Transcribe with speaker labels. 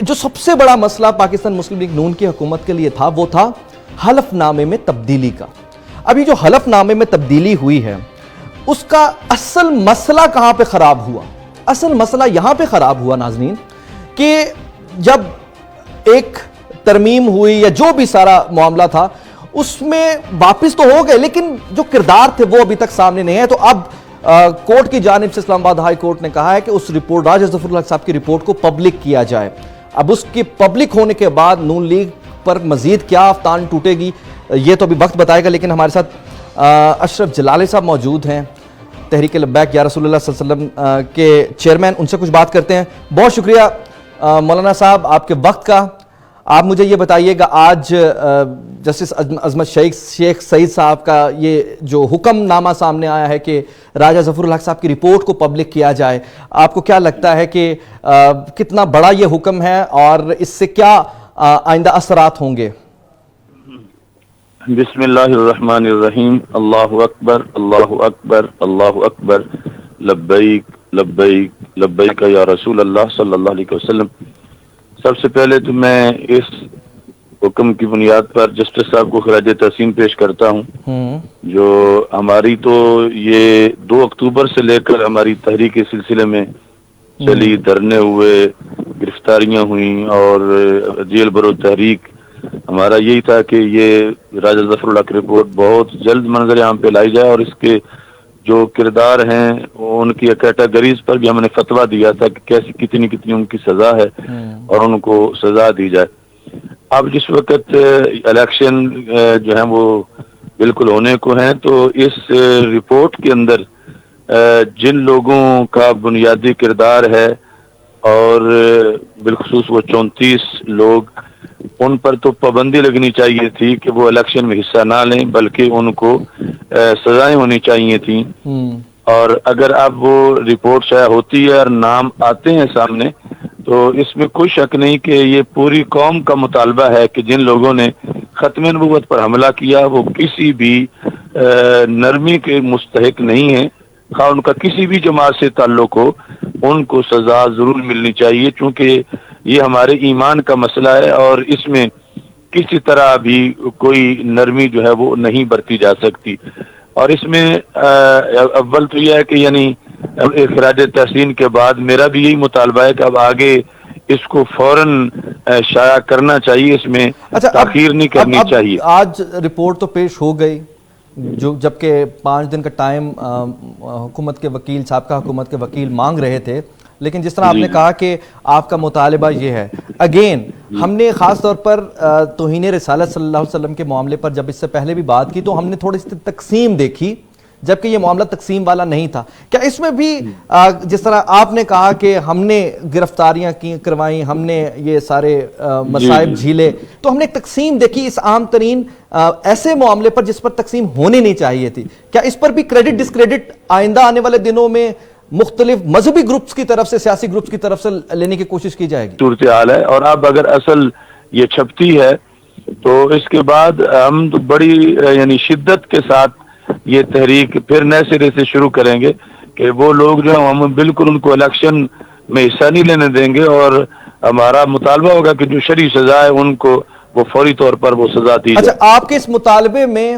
Speaker 1: جو سب سے بڑا مسئلہ پاکستان مسلم لیگ نون کی حکومت کے لیے تھا وہ تھا حلف نامے میں تبدیلی کا. ابھی جو حلف نامے میں تبدیلی ہوئی ہے اس کا اصل مسئلہ کہاں پہ خراب ہوا؟ اصل مسئلہ یہاں پہ خراب ہوا ناظرین کہ جب ایک ترمیم ہوئی یا جو بھی سارا معاملہ تھا اس میں واپس تو ہو گئے لیکن جو کردار تھے وہ ابھی تک سامنے نہیں ہے. تو اب کورٹ کی جانب سے اسلام آباد ہائی کورٹ نے کہا ہے کہ اس رپورٹ راجہ ظفر الحق صاحب کی رپورٹ کو پبلک کیا جائے. اب اس کی پبلک ہونے کے بعد نون لیگ پر مزید کیا آفتان ٹوٹے گی یہ تو ابھی وقت بتائے گا. لیکن ہمارے ساتھ اشرف جلالی صاحب موجود ہیں، تحریک لبیک یا رسول اللہ صلی اللہ علیہ وسلم کے چیئرمین، ان سے کچھ بات کرتے ہیں. بہت شکریہ مولانا صاحب آپ کے وقت کا. آپ مجھے یہ بتائیے گا آج جسٹس عظمت شیخ سعید صاحب کا یہ جو حکم نامہ سامنے آیا ہے کہ راجہ ظفر الحق صاحب کی رپورٹ کو پبلک کیا جائے، آپ کو کیا لگتا ہے کہ کتنا بڑا یہ حکم ہے اور اس سے کیا آئندہ اثرات ہوں گے؟
Speaker 2: بسم اللہ الرحمن الرحیم. اللہ اکبر اللہ اکبر اللہ اکبر، لبیک لبیک لبیک یا رسول اللہ صلی اللہ علیہ وسلم. سب سے پہلے تو میں اس حکم کی بنیاد پر جسٹس صاحب کو خراج تحسین پیش کرتا ہوں. جو ہماری تو یہ 2 اکتوبر سے لے کر ہماری تحریک کے سلسلے میں چلی، دھرنے ہوئے، گرفتاریاں ہوئیں اور جیل برو تحریک. ہمارا یہی تھا کہ یہ راجہ ظفر الحق رپورٹ بہت جلد منظر عام پہ لائی جائے اور اس کے جو کردار ہیں ان کی کیٹیگریز پر بھی ہم نے فتویٰ دیا تھا کہ کیسی کتنی ان کی سزا ہے اور ان کو سزا دی جائے. اب جس وقت الیکشن جو ہیں وہ بالکل ہونے کو ہیں تو اس رپورٹ کے اندر جن لوگوں کا بنیادی کردار ہے اور بالخصوص وہ 34 لوگ، ان پر تو پابندی لگنی چاہیے تھی کہ وہ الیکشن میں حصہ نہ لیں بلکہ ان کو سزائیں ہونی چاہیے تھیں. اور اگر اب وہ رپورٹ شائع ہوتی ہے اور نام آتے ہیں سامنے تو اس میں کوئی شک نہیں کہ یہ پوری قوم کا مطالبہ ہے کہ جن لوگوں نے ختم نبوت پر حملہ کیا وہ کسی بھی نرمی کے مستحق نہیں ہیں، خواہ ان کا کسی بھی جماعت سے تعلق ہو، ان کو سزا ضرور ملنی چاہیے چونکہ یہ ہمارے ایمان کا مسئلہ ہے اور اس میں کسی طرح بھی کوئی نرمی جو ہے وہ نہیں برتی جا سکتی. اور اس میں اول تو یہ ہے کہ یعنی خراج تحسین کے بعد میرا بھی یہی مطالبہ ہے کہ اب آگے اس کو فوراً شائع کرنا چاہیے، اس میں تاخیر نہیں کرنی چاہیے.
Speaker 1: آج رپورٹ تو پیش ہو گئی جبکہ 5 دن کا ٹائم حکومت کے وکیل، سابقہ حکومت کے وکیل مانگ رہے تھے، لیکن جس طرح آپ نے کہا کہ آپ کا مطالبہ یہ ہے، اگین ہم نے خاص طور پر توہین رسالت صلی اللہ علیہ وسلم کے معاملے پر جب اس سے پہلے بھی بات کی تو ہم نے تھوڑی سی تقسیم دیکھی جبکہ یہ معاملہ تقسیم والا نہیں تھا. کیا اس میں بھی جس طرح آپ نے کہا کہ ہم نے گرفتاریاں کروائیں، ہم نے یہ سارے مصائب جھیلے، تو ہم نے ایک تقسیم دیکھی اس عام ترین ایسے معاملے پر جس پر تقسیم ہونی نہیں چاہیے تھی؟ کیا اس پر بھی کریڈٹ ڈسکریڈٹ آئندہ آنے والے دنوں میں مختلف مذہبی گروپس کی طرف سے، سیاسی گروپس کی طرف سے لینے کی کوشش کی جائے گی؟
Speaker 2: صورتحال ہے اور اب اگر اصل یہ چھپتی ہے تو اس کے بعد ہم تو بڑی یعنی شدت کے ساتھ یہ تحریک پھر نئے سرے سے شروع کریں گے کہ وہ لوگ جو ہیں ہم بالکل ان کو الیکشن میں حصہ نہیں لینے دیں گے اور ہمارا مطالبہ ہوگا کہ جو شرعی سزا ہے ان کو وہ فوری طور پر وہ سزا دی جائے.
Speaker 1: اچھا، آپ کے اس مطالبے میں